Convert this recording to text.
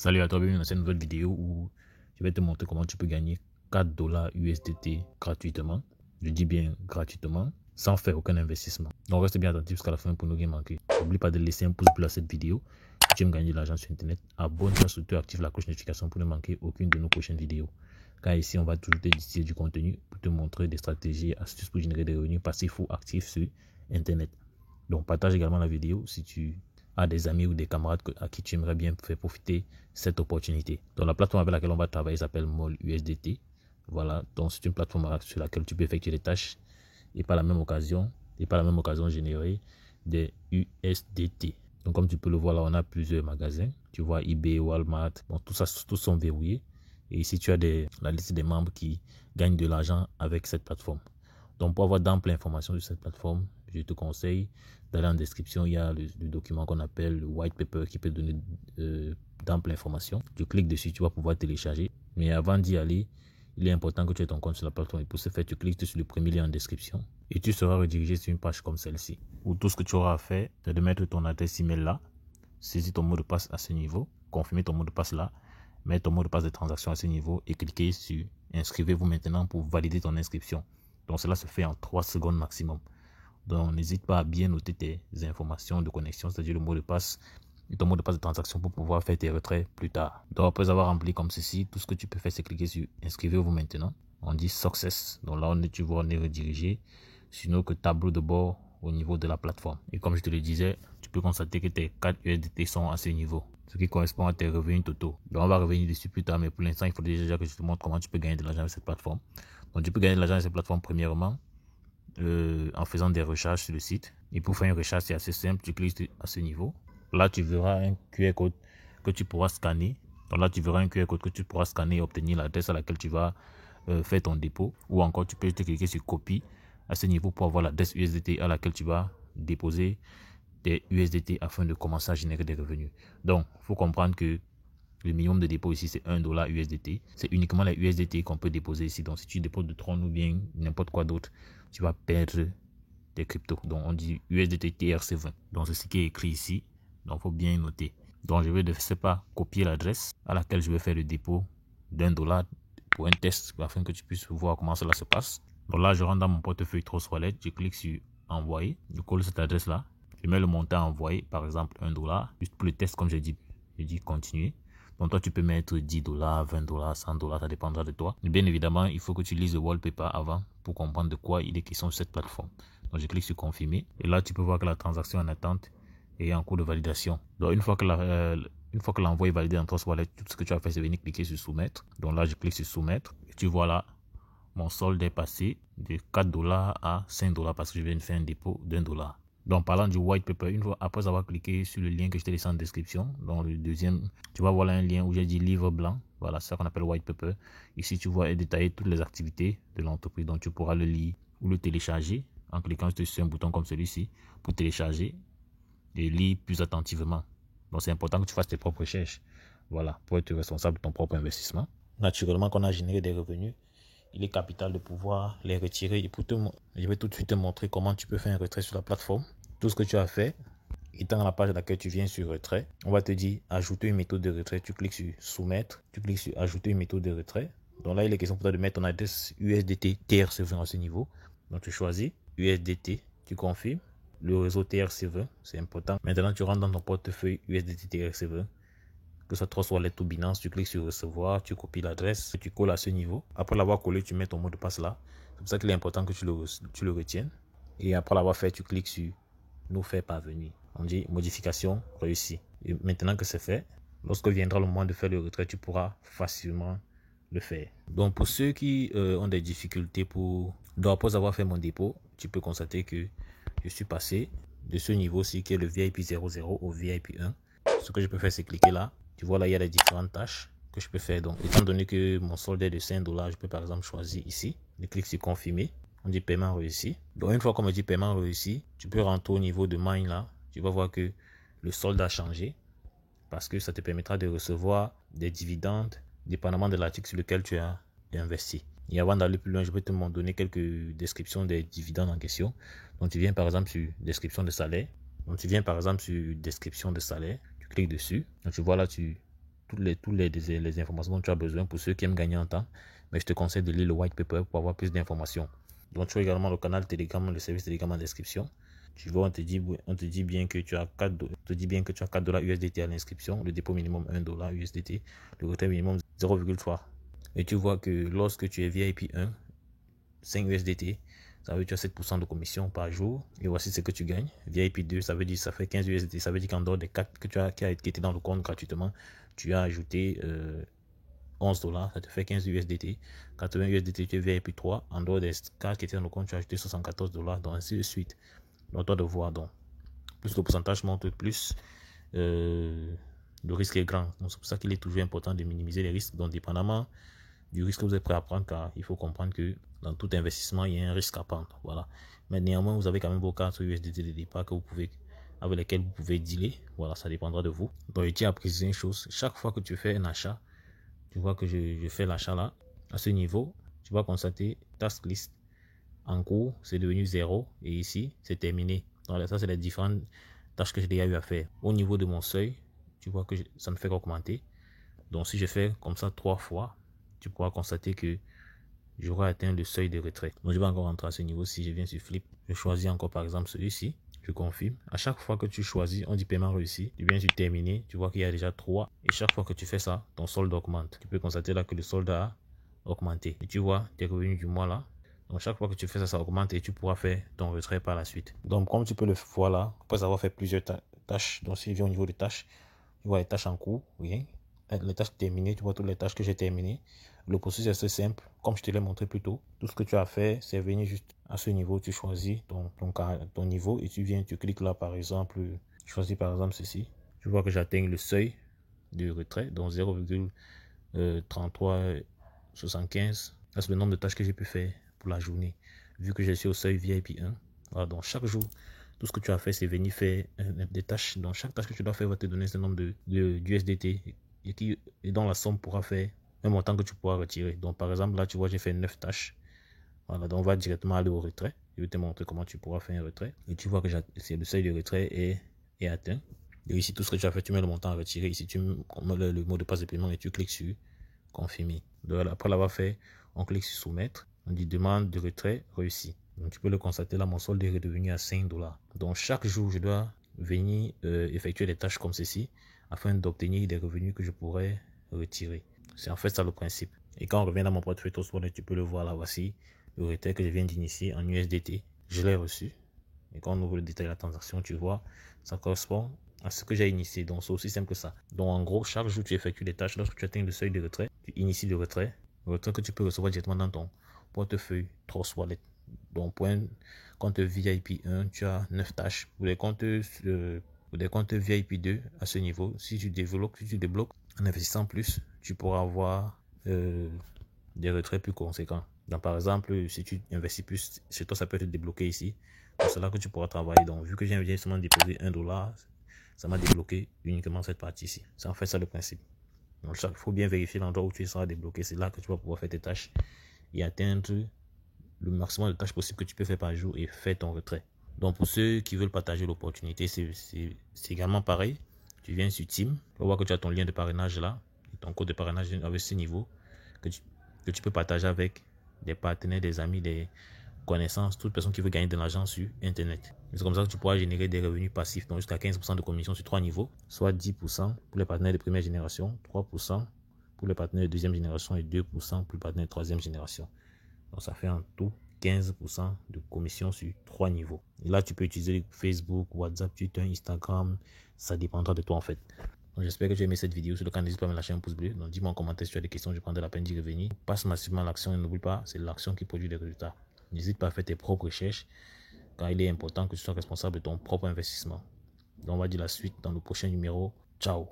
Salut à toi, bienvenue dans cette nouvelle vidéo où je vais te montrer comment tu peux gagner 4 dollars USDT gratuitement. Je dis bien gratuitement, sans faire aucun investissement. Donc reste bien attentif jusqu'à la fin pour ne rien manquer. N'oublie pas de laisser un pouce bleu à cette vidéo. Si tu aimes gagner de l'argent sur internet, abonne-toi, surtout active la cloche de notification pour ne manquer aucune de nos prochaines vidéos. Car ici, on va toujours te distiller du contenu pour te montrer des stratégies et astuces pour générer des revenus passifs ou actifs sur internet. Donc partage également la vidéo si tu à des amis ou des camarades à qui tu aimerais bien faire profiter cette opportunité. Donc la plateforme avec laquelle on va travailler s'appelle MOL USDT. Voilà, donc c'est une plateforme sur laquelle tu peux effectuer des tâches et par la même occasion générer des USDT. Donc comme tu peux le voir là, on a plusieurs magasins. Tu vois eBay, Walmart, bon, tout ça, tous sont verrouillés. Et ici tu as la liste des membres qui gagnent de l'argent avec cette plateforme. Donc pour avoir d'amples informations sur cette plateforme, je te conseille d'aller en description. Il y a le document qu'on appelle le white paper qui peut donner d'amples informations. Tu cliques dessus, tu vas pouvoir télécharger. Mais avant d'y aller, il est important que tu aies ton compte sur la plateforme. Et pour ce faire, tu cliques sur le premier lien en description et tu seras redirigé sur une page comme celle-ci. Où tout ce que tu auras à faire, c'est de mettre ton adresse email là, saisir ton mot de passe à ce niveau, confirmer ton mot de passe là, mettre ton mot de passe de transaction à ce niveau et cliquer sur inscrivez-vous maintenant pour valider ton inscription. Donc cela se fait en 3 secondes maximum. Donc n'hésite pas à bien noter tes informations de connexion, c'est-à-dire le mot de passe et ton mot de passe de transaction pour pouvoir faire tes retraits plus tard. Donc après avoir rempli comme ceci, tout ce que tu peux faire c'est cliquer sur inscrivez-vous maintenant. On dit success. Donc là tu vois on est redirigé sur notre tableau de bord au niveau de la plateforme. Et comme je te le disais, tu peux constater que tes 4 USDT sont à ce niveau, ce qui correspond à tes revenus totaux. Donc on va revenir dessus plus tard, mais pour l'instant il faut déjà que je te montre comment tu peux gagner de l'argent avec cette plateforme. Donc tu peux gagner de l'argent avec cette plateforme premièrement en faisant des recherches sur le site. Et pour faire une recherche, c'est assez simple. Tu cliques à ce niveau. Là, tu verras un QR code que tu pourras scanner. Donc là, tu verras un QR code que tu pourras scanner et obtenir l'adresse à laquelle tu vas faire ton dépôt. Ou encore, tu peux te cliquer sur copie à ce niveau pour avoir l'adresse USDT à laquelle tu vas déposer tes USDT afin de commencer à générer des revenus. Donc, il faut comprendre que le minimum de dépôt ici, c'est 1 dollar USDT. C'est uniquement les USDT qu'on peut déposer ici. Donc, si tu déposes de Tron ou bien n'importe quoi d'autre, tu vas perdre des cryptos. Donc, on dit USDT TRC20. Donc, c'est ce qui est écrit ici. Donc, il faut bien noter. Donc, je vais de ce pas copier l'adresse à laquelle je vais faire le dépôt d'1 dollar pour un test afin que tu puisses voir comment cela se passe. Donc là, je rentre dans mon portefeuille Trust Wallet. Je clique sur envoyer. Je colle cette adresse-là. Je mets le montant à envoyer, par exemple 1 dollar. Juste pour le test, comme j'ai dit, je dis continuer. Donc toi, tu peux mettre 10 dollars, 20 dollars, 100 dollars, ça dépendra de toi. Et bien évidemment, il faut que tu lises le wallpaper avant pour comprendre de quoi il est question sur cette plateforme. Donc je clique sur confirmer. Et là, tu peux voir que la transaction est en attente et en cours de validation. Donc une fois que l'envoi est validé dans Trust Wallet, tout ce que tu as fait, c'est venir cliquer sur soumettre. Donc là, je clique sur soumettre. Et tu vois là, mon solde est passé de 4 dollars à 5 dollars parce que je viens de faire un dépôt d'1 dollar. Donc, parlant du white paper, une fois après avoir cliqué sur le lien que je t'ai laissé en description, dans le deuxième, tu vas voir un lien où j'ai dit livre blanc. Voilà, c'est ça qu'on appelle white paper. Ici, tu vois détailler toutes les activités de l'entreprise. Donc, tu pourras le lire ou le télécharger en cliquant sur un bouton comme celui-ci pour télécharger et lire plus attentivement. Donc, c'est important que tu fasses tes propres recherches. Voilà, pour être responsable de ton propre investissement. Naturellement, qu'on a généré des revenus, il est capital de pouvoir les retirer. Et je vais tout de suite te montrer comment tu peux faire un retrait sur la plateforme. Tout ce que tu as fait, étant dans la page à laquelle tu viens sur retrait, on va te dire ajouter une méthode de retrait. Tu cliques sur soumettre, tu cliques sur ajouter une méthode de retrait. Donc là, il est question pour toi de mettre ton adresse USDT TRC20 à ce niveau. Donc tu choisis USDT, tu confirmes le réseau TRC20, c'est important. Maintenant, tu rentres dans ton portefeuille USDT TRC20. Que ce soit Trust Wallet ou Binance, tu cliques sur recevoir, tu copies l'adresse, tu colles à ce niveau. Après l'avoir collé, tu mets ton mot de passe là. C'est pour ça qu'il est important que tu le retiennes. Et après l'avoir fait, tu cliques sur nous faire parvenir. On dit modification réussie. Et maintenant que c'est fait, lorsque viendra le moment de faire le retrait, tu pourras facilement le faire. Donc pour ceux qui ont des difficultés donc après avoir fait mon dépôt, tu peux constater que je suis passé de ce niveau-ci qui est le VIP 00 au VIP 1. Ce que je peux faire, c'est cliquer là. Tu vois là, il y a les différentes tâches que je peux faire. Donc étant donné que mon solde est de 5 dollars, je peux par exemple choisir ici. Je clique sur confirmer. On dit paiement réussi. Donc une fois qu'on me dit paiement réussi, tu peux rentrer au niveau de mine là. Tu vas voir que le solde a changé parce que ça te permettra de recevoir des dividendes dépendamment de l'article sur lequel tu as investi. Et avant d'aller plus loin, je vais te donner quelques descriptions des dividendes en question. Donc tu viens par exemple sur description de salaire. Donc tu viens par exemple sur description de salaire. Tu cliques dessus. Donc tu vois là, tu les informations dont tu as besoin pour ceux qui aiment gagner en temps. Mais je te conseille de lire le white paper pour avoir plus d'informations. Donc, tu as également le canal Telegram, le service Telegram en description. Tu vois, on te dit bien que tu as 4 dollars USDT à l'inscription, le dépôt minimum 1 dollar USDT, le retrait minimum 0,3. Et tu vois que lorsque tu es VIP 1, 5 USDT, ça veut dire que tu as 7% de commission par jour. Et voici ce que tu gagnes. VIP 2, ça veut dire ça fait 15 USDT. Ça veut dire qu'en dehors des 4 qui étaient dans le compte gratuitement, tu as ajouté 11 dollars, ça te fait 15 USDT. 80 USDT, tu es VIP 3. En dehors des 4 qui étaient dans le compte, tu as ajouté 74 dollars. Donc ainsi de suite. Donc toi de voir, donc plus le pourcentage monte, plus le risque est grand. Donc c'est pour ça qu'il est toujours important de minimiser les risques. Donc dépendamment du risque que vous êtes prêt à prendre, car il faut comprendre que dans tout investissement, il y a un risque à prendre. Voilà. Mais néanmoins, vous avez quand même vos cartes USDT de départ avec lesquelles vous pouvez dealer. Voilà, ça dépendra de vous. Donc, je tiens à préciser une chose. Chaque fois que tu fais un achat, tu vois que je fais l'achat là, à ce niveau, tu vas constater task list. En cours, c'est devenu 0 et ici, c'est terminé. Donc, ça, c'est les différentes tâches que j'ai déjà eu à faire. Au niveau de mon seuil, tu vois que ça ne fait qu'augmenter. Donc, si je fais comme ça 3 fois, tu pourras constater que j'aurai atteint le seuil de retrait. Donc, je vais encore rentrer à ce niveau. Si je viens sur Flip, je choisis encore par exemple celui-ci. Je confirme. À chaque fois que tu choisis, on dit paiement réussi. Tu viens sur terminer. Tu vois qu'il y a déjà 3. Et chaque fois que tu fais ça, ton solde augmente. Tu peux constater là que le solde a augmenté. Et tu vois tes revenus du mois là. Donc, chaque fois que tu fais ça, ça augmente et tu pourras faire ton retrait par la suite. Donc, comme tu peux le voir là, après avoir fait plusieurs tâches, donc si je viens au niveau des tâches, tu vois les tâches en cours, rien. Les tâches terminées, tu vois toutes les tâches que j'ai terminées. Le processus est assez simple, comme je te l'ai montré plus tôt. Tout ce que tu as fait, c'est venir juste à ce niveau, tu choisis ton niveau et tu viens, tu cliques là par exemple, je choisis par exemple ceci. Tu vois que j'atteins le seuil de retrait, donc 0,3375. Là, c'est le nombre de tâches que j'ai pu faire pour la journée, vu que je suis au seuil VIP 1. Voilà, donc chaque jour, tout ce que tu as fait, c'est venir faire des tâches. Donc chaque tâche que tu dois faire va te donner ce nombre d'USDT et dont la somme pourra faire un montant que tu pourras retirer. Donc par exemple, là, tu vois, j'ai fait 9 tâches. Voilà, donc on va directement aller au retrait. Je vais te montrer comment tu pourras faire un retrait. Et tu vois que le seuil de retrait est atteint. Et ici, tout ce que tu as fait, tu mets le montant à retirer. Ici, tu mets le mot de passe de paiement et tu cliques sur confirmer. Donc, après l'avoir fait, on clique sur soumettre. On dit demande de retrait réussi. Donc, tu peux le constater là, mon solde est redevenu à 5 dollars. Donc, chaque jour, je dois venir effectuer des tâches comme ceci afin d'obtenir des revenus que je pourrais retirer. C'est en fait ça le principe. Et quand on revient dans mon portefeuille Trustwallet, tu peux le voir là, voici le retrait que je viens d'initier en USDT. Je l'ai reçu. Et quand on ouvre le détail de la transaction, tu vois, ça correspond à ce que j'ai initié. Donc, c'est aussi simple que ça. Donc, en gros, chaque jour, tu effectues des tâches. Lorsque tu atteins le seuil de retrait, tu inities le retrait. Le retrait que tu peux recevoir directement dans ton portefeuille Trustwallet. Donc, pour un compte VIP 1, tu as 9 tâches. Pour des comptes VIP 2, à ce niveau, si tu débloques en investissant plus, tu pourras avoir des retraits plus conséquents. Donc, par exemple, si tu investis plus, chez toi, ça peut être débloqué ici. C'est là que tu pourras travailler. Donc, vu que j'ai seulement déposé 1 dollar, ça m'a débloqué uniquement cette partie-ci. C'est en fait ça le principe. Donc, il faut bien vérifier l'endroit où tu seras débloqué. C'est là que tu vas pouvoir faire tes tâches et atteindre le maximum de tâches possibles que tu peux faire par jour et faire ton retrait. Donc, pour ceux qui veulent partager l'opportunité, c'est également pareil. Tu viens sur Team, tu vas voir que tu as ton lien de parrainage là, et ton code de parrainage avec ce niveau que tu peux partager avec des partenaires, des amis, des connaissances, toute personne qui veut gagner de l'argent sur Internet. C'est comme ça que tu pourras générer des revenus passifs, donc jusqu'à 15% de commission sur 3 niveaux, soit 10% pour les partenaires de première génération, 3% pour les partenaires de deuxième génération et 2% pour les partenaires de troisième génération. Donc ça fait en tout 15% de commission sur 3 niveaux. Et là, tu peux utiliser Facebook, WhatsApp, Twitter, Instagram. Ça dépendra de toi en fait. J'espère que tu as aimé cette vidéo. Sur le cas, n'hésite pas à me lâcher un pouce bleu. Donc dis-moi en commentaire si tu as des questions. Je prendrai la peine d'y revenir. Passe massivement à l'action et n'oublie pas, c'est l'action qui produit des résultats. N'hésite pas à faire tes propres recherches car il est important que tu sois responsable de ton propre investissement. Donc on va dire la suite dans le prochain numéro. Ciao.